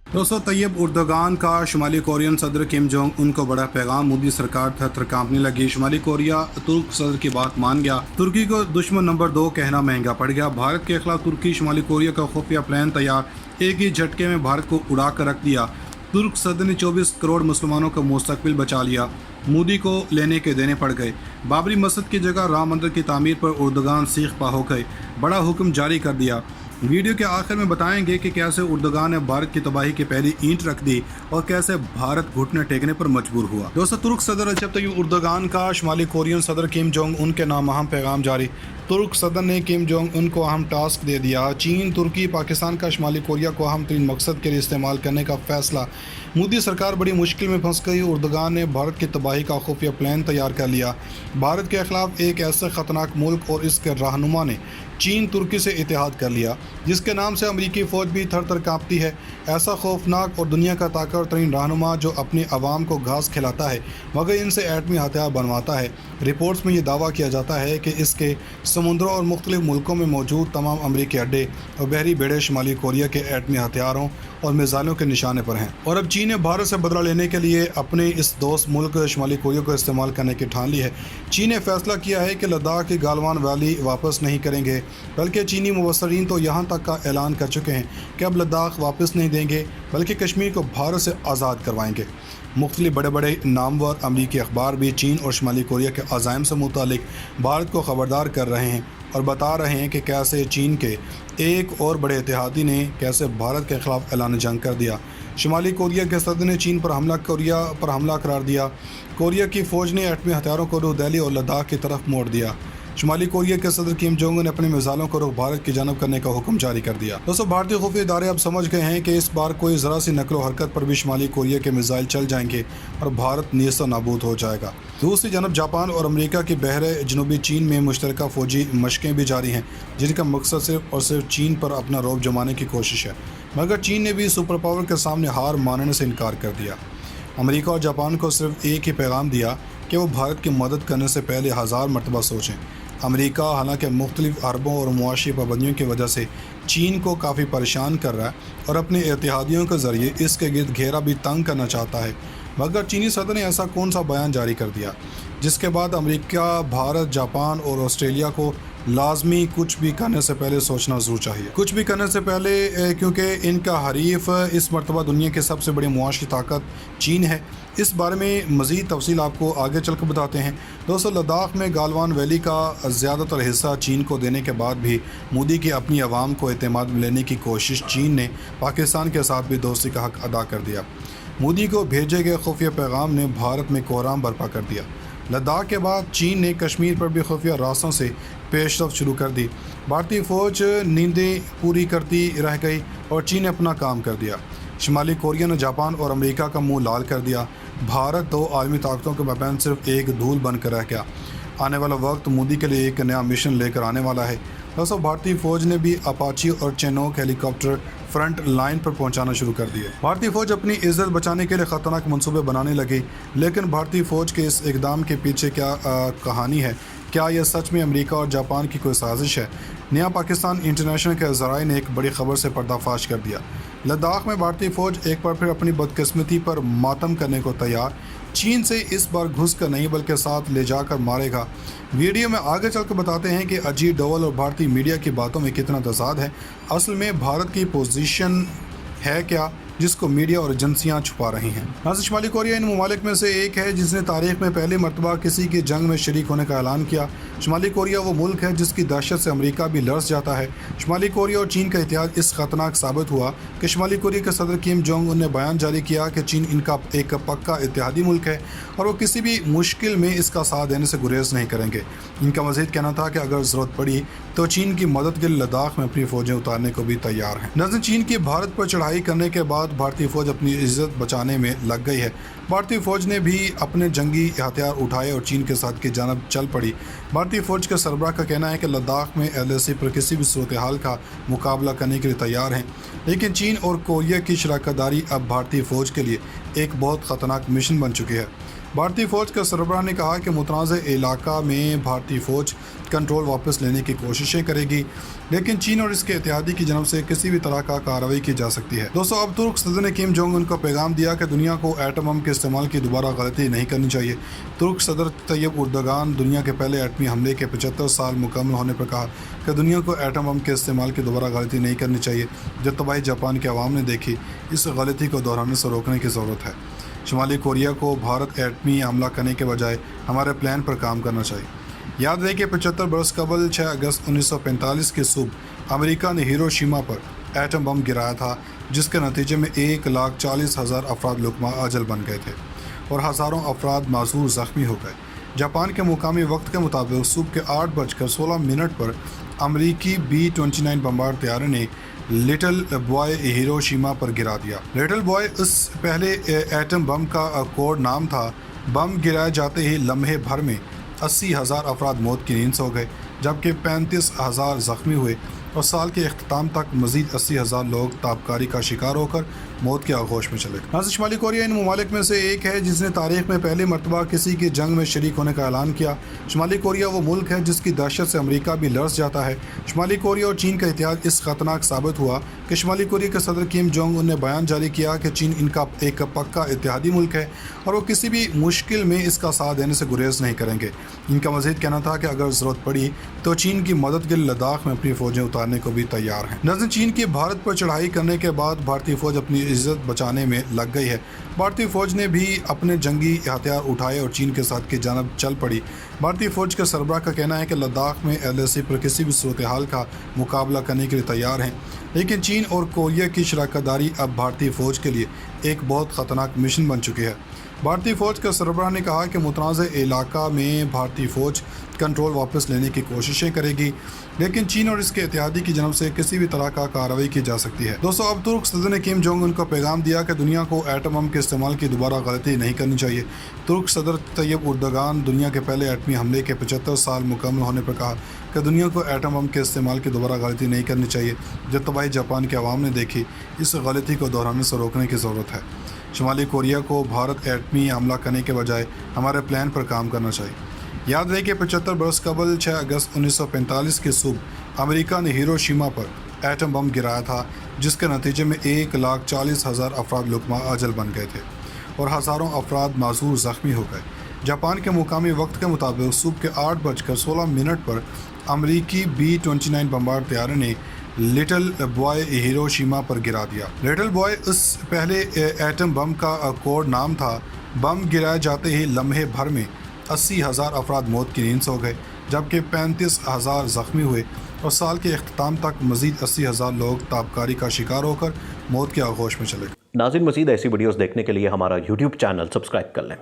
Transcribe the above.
दोस्तों, तैयब उर्दगान का शुमाली कोरियन सदर किम जोंग उन को बड़ा पैगाम। मोदी सरकार थर कांपने लगी। शुमाली कोरिया तुर्क सदर की बात मान गया। तुर्की को दुश्मन नंबर 2 कहना महंगा पड़ गया। भारत के खिलाफ तुर्की शुमाली कोरिया का खुफिया प्लान तैयार। एक ही झटके में भारत को उड़ा कर रख दिया। तुर्क सदर ने 24 करोड़ मुसलमानों का मुस्तकबिल बचा लिया। मोदी को लेने के देने पड़ गए। बाबरी मस्जिद की जगह राम मंदिर की तामीर पर उर्दगान सीख पा हो गए। बड़ा हुक्म जारी कर दिया। वीडियो के आखिर में बताएंगे कि कैसे उर्दगान ने भारत की तबाही की पहली ईंट रख दी और कैसे भारत घुटने टेकने पर मजबूर हुआ। दोस्तों, तुर्क सदर रजब तय्यिप उर्दगान का शुमाली कोरियन सदर किम जोंग उन के नाम अहम पैगाम जारी। तुर्क सदर ने किम जोंग उन को अहम टास्क दे दिया। चीन, तुर्की, पाकिस्तान का शुमाली कोरिया को अहम तरीन मकसद के लिए इस्तेमाल करने का फैसला। मोदी सरकार बड़ी मुश्किल में फंस गई। उर्दगान ने भारत की तबाही का खुफिया प्लान तैयार कर लिया। भारत के खिलाफ एक ऐसे ख़तरनाक मुल्क और इसके रहनुमा ने चीन, तुर्की से इतिहाद कर लिया जिसके नाम से अमरीकी फ़ौज भी थर थर काँपती है। ऐसा खौफनाक और दुनिया का ताकतवर तरीन रहनुमा जो अपनी आवाम को घास खिलाता है मगर इनसे एटमी हथियार बनवाता है। रिपोर्ट्स में ये दावा किया जाता है कि इसके समुद्रों और मुख्तलिफ मुल्कों में मौजूद तमाम अमरीकी अड्डे और बहरी बेड़े शुमाली कोरिया के एटमी हथियारों और मिसाइलों के निशाने पर हैं। और अब चीन ने भारत से बदला लेने के लिए अपने इस दोस्त मुल्क शुमाली कोरिया को इस्तेमाल करने की ठान ली है। चीन ने फैसला किया है कि लद्दाख की गालवान वैली वापस नहीं करेंगे, बल्कि चीनी मुबसरीन तो यहाँ तक का ऐलान कर चुके हैं कि अब लद्दाख वापस नहीं देंगे बल्कि कश्मीर को भारत से आज़ाद करवाएंगे। मुख्तलिफ बड़े बड़े नामवर अमरीकी अखबार भी चीन और शुमाली कोरिया के अज़ाइम से मुतालिक भारत को ख़बरदार कर रहे हैं और बता रहे हैं कि कैसे चीन के एक और बड़े इत्तेहादी ने कैसे भारत के ख़िलाफ़ ऐलान जंग कर दिया। शुमाली कोरिया के सदर ने चीन पर हमला करार दिया। कोरिया की फ़ौज ने एटमी हथियारों को न्यू दिल्ली और लद्दाख की तरफ मोड़ दिया। शुमाली कोरिया के सदर किम जोंग ने अपने मिसाइलों को रुख भारत की जानब करने का हुक्म जारी कर दिया। दोस्तों, भारतीय खुफिया इदारे अब समझ गए हैं कि इस बार कोई ज़रा सी नकलो हरकत पर भी शुमाली कोरिया के मिसाइल चल जाएंगे और भारत नेस्त नाबूद हो जाएगा। दूसरी जानब जापान और अमेरिका की बहरे जनूबी चीन में मुश्तरका फ़ौजी मशक़ें भी जारी हैं जिनका मकसद सिर्फ और सिर्फ चीन पर अपना रौब जमाने की कोशिश है। मगर चीन ने भी सुपर पावर के सामने हार मानने से इनकार कर दिया। अमेरिका और जापान को सिर्फ एक ही पैगाम दिया कि वो भारत की मदद करने से पहले 1000 मरतबा सोचें। अमेरिका हालांकि मुख्तलिफ अरबों और मुआशी पाबंदियों की वजह से चीन को काफ़ी परेशान कर रहा है और अपने इत्तेहादियों के ज़रिए इसके गिर्द घेरा भी तंग करना चाहता है। मगर चीनी सदर ने ऐसा कौन सा बयान जारी कर दिया जिसके बाद अमेरिका, भारत, जापान और ऑस्ट्रेलिया को लाजमी कुछ भी करने से पहले सोचना ज़रूर चाहिए। कुछ भी करने से पहले क्योंकि इनका हरीफ इस मरतबा दुनिया की सबसे बड़ी मुआशी ताकत चीन है। इस बारे में मज़ीद तफसील आपको आगे चल कर बताते हैं। दोस्तों, लद्दाख में गालवान वैली का ज़्यादातर हिस्सा चीन को देने के बाद भी मोदी की अपनी आवाम को एतमाद में लेने की कोशिश चीन ने पाकिस्तान के साथ भी दोस्ती का हक़ अदा कर दिया। मोदी को भेजे गए खुफिया पैगाम ने भारत में कोहराम बर्पा कर दिया। लद्दाख के बाद चीन ने कश्मीर पर भी खुफिया रास्तों से पेशरफ्त शुरू कर दी। भारतीय फ़ौज नींदें पूरी करती रह गई और चीन ने अपना काम कर दिया। शुमाली कोरिया ने जापान और अमेरिका का मुंह लाल कर दिया। भारत दो आलमी ताकतों के मबैन सिर्फ एक धूल बनकर रह गया। आने वाला वक्त मोदी के लिए एक नया मिशन लेकर आने वाला है। दोस्तों, भारतीय फ़ौज ने भी अपाची और चेनोक हेलीकॉप्टर फ्रंट लाइन पर पहुंचाना शुरू कर दिए। भारतीय फ़ौज अपनी इज्जत बचाने के लिए ख़तरनाक मंसूबे बनाने लगी। लेकिन भारतीय फ़ौज के इस इकदाम के पीछे क्या कहानी है? क्या यह सच में अमेरिका और जापान की कोई साजिश है? नया पाकिस्तान इंटरनेशनल के ज़राए ने एक बड़ी खबर से पर्दाफाश कर दिया। लद्दाख में भारतीय फ़ौज एक बार फिर अपनी बदकिस्मती पर मातम करने को तैयार। चीन से इस बार घुस कर नहीं बल्कि साथ ले जाकर मारेगा। वीडियो में आगे चलकर बताते हैं कि अजीत डोवल और भारतीय मीडिया की बातों में कितना तज़ाद है। असल में भारत की पोजीशन है क्या जिसको मीडिया और एजेंसियां छुपा रही हैं। नाज़िर, शुमाली कोरिया इन ममालिक में से एक है जिसने तारीख में पहली मरतबा किसी की जंग में शरीक होने का ऐलान किया। शुमाली कोरिया वो मुल्क है जिसकी दहशत से अमेरिका भी लरस जाता है। शुमाली कोरिया और चीन का इतिहाद इस खतरनाक साबित हुआ कि शुमाली कोरिया के सदर किम जोंग उन ने बयान जारी किया कि चीन इनका एक पक्का इत्तेहादी मुल्क है और वो किसी भी मुश्किल में इसका साथ देने से गुरेज नहीं करेंगे। इनका मज़ीद कहना था कि अगर ज़रूरत पड़ी तो चीन की मदद के लिए लद्दाख में अपनी फ़ौजें उतारने को भी तैयार हैं। नाज़रीन, चीन की भारत पर चढ़ाई करने के बाद भारतीय फ़ौज अपनी इज्जत बचाने में लग गई है। भारतीय फ़ौज ने भी अपने जंगी हथियार उठाए और चीन के साथ की जानब चल पड़ी। भारतीय फ़ौज के सरबराह का कहना है कि लद्दाख में LAC पर किसी भी सूरत हाल का मुकाबला करने के लिए तैयार हैं। लेकिन चीन और कोरिया की शराकत दारी अब भारतीय फ़ौज के लिए एक बहुत ख़तरनाक मिशन बन चुकी है। بھارتی فوج کے سربراہ نے کہا کہ متنازع علاقہ میں بھارتی فوج کنٹرول واپس لینے کی کوششیں کرے گی، لیکن چین اور اس کے اتحادی کی جانب سے کسی بھی طرح کا کارروائی کی جا سکتی ہے۔ دوستو، اب ترک صدر نے کم جونگ ان کو پیغام دیا کہ دنیا کو ایٹم بم کے استعمال کی دوبارہ غلطی نہیں کرنی چاہیے۔ ترک صدر طیب اردوغان دنیا کے پہلے ایٹمی حملے کے 75 سال مکمل ہونے پر کہا کہ دنیا کو ایٹم بم کے استعمال کی دوبارہ غلطی نہیں کرنی چاہیے جو تباہی جاپان کے عوام نے دیکھی، اس غلطی کو دہرانے سے روکنے کی ضرورت ہے۔ شمالی کوریا کو بھارت ایٹمی حملہ کرنے کے بجائے ہمارے پلان پر کام کرنا چاہیے۔ یاد رہے کہ 75 برس قبل 6 اگست 1945 کی صبح امریکہ نے ہیروشیما پر ایٹم بم گرایا تھا، جس کے نتیجے میں 1,40,000 افراد لقمہ اجل بن گئے تھے اور ہزاروں افراد معذور زخمی ہو گئے۔ جاپان کے مقامی وقت کے مطابق صبح کے 8:16 پر امریکی B-29 بمبار طیارے نے لٹل بوائے ہیروشیما پر گرا دیا۔ لٹل بوائے اس پہلے ایٹم بم کا کوڈ نام تھا۔ بم گرائے جاتے ہی لمحے بھر میں 80,000 افراد موت کی نیند سو گئے، جبکہ 35,000 زخمی ہوئے اور سال کے اختتام تک مزید 80,000 لوگ تابکاری کا شکار ہو کر موت کے آغوش میں چلے گئے۔ شمالی کوریا ان ممالک میں سے ایک ہے جس نے تاریخ میں پہلی مرتبہ کسی کی جنگ میں شریک ہونے کا اعلان کیا۔ شمالی کوریا وہ ملک ہے جس کی دہشت سے امریکہ بھی لرز جاتا ہے۔ شمالی کوریا اور چین کا اتحاد اس خطرناک ثابت ہوا کہ شمالی کوریا کے صدر کم جونگ ان نے بیان جاری کیا کہ چین ان کا ایک پکا اتحادی ملک ہے اور وہ کسی بھی مشکل میں اس کا ساتھ دینے سے گریز نہیں کریں گے۔ ان کا مزید کہنا تھا کہ اگر ضرورت پڑی تو چین کی مدد کے لیے لداخ میں اپنی فوجیں اتارنے کو بھی تیار ہیں۔ ناظرین، چین کی بھارت پر چڑھائی کرنے کے بعد بھارتی فوج اپنی عزت بچانے میں لگ گئی ہے۔ بھارتی فوج نے بھی اپنے جنگی ہتھیار اٹھائے اور چین کے ساتھ کی جانب چل پڑی۔ بھارتی فوج کے سربراہ کا کہنا ہے کہ لداخ میں LAC پر کسی بھی صورتحال کا مقابلہ کرنے کے لیے تیار ہیں، لیکن چین اور کوریا کی شراکت داری اب بھارتی فوج کے لیے ایک بہت خطرناک مشن بن چکی ہے۔ بھارتی فوج کے سربراہ نے کہا کہ متنازع علاقہ میں بھارتی فوج کنٹرول واپس لینے کی کوششیں کرے گی، لیکن چین اور اس کے اتحادی کی جانب سے کسی بھی طرح کا کارروائی کی جا سکتی ہے۔ دوستو، اب ترک صدر نے کم جونگ ان کو پیغام دیا کہ دنیا کو ایٹم بم کے استعمال کی دوبارہ غلطی نہیں کرنی چاہیے۔ ترک صدر طیب اردوغان دنیا کے پہلے ایٹمی حملے کے 75 سال مکمل ہونے پر کہا کہ دنیا کو ایٹم بم کے استعمال کی دوبارہ غلطی نہیں کرنی چاہیے جو تباہی جاپان کے عوام نے دیکھی، اس غلطی کو دہرانے سے روکنے کی ضرورت ہے۔ شمالی کوریا کو بھارت ایٹمی حملہ کرنے کے بجائے ہمارے پلان پر کام کرنا چاہیے۔ یاد رہے کہ 75 برس قبل 6 اگست 1945 کی صبح امریکہ نے ہیروشیما پر ایٹم بم گرایا تھا، جس کے نتیجے میں 1,40,000 افراد لقمہ اجل بن گئے تھے اور ہزاروں افراد معذور زخمی ہو گئے۔ جاپان کے مقامی وقت کے مطابق صبح کے 8:16 پر امریکی B-29 بمبار طیارے نے لٹل بوائے ہیروشیما پر گرا دیا۔ لٹل بوائے اس پہلے ایٹم بم کا کوڈ نام تھا۔ بم گرائے جاتے ہی لمحے بھر میں 80,000 افراد موت کی نیند سو گئے، جبکہ 35,000 زخمی ہوئے اور سال کے اختتام تک مزید 80,000 لوگ تابکاری کا شکار ہو کر موت کے آغوش میں چلے گئے۔ ناظرین، مزید ایسی ویڈیوز دیکھنے کے لیے ہمارا YouTube چینل سبسکرائب کر لیں۔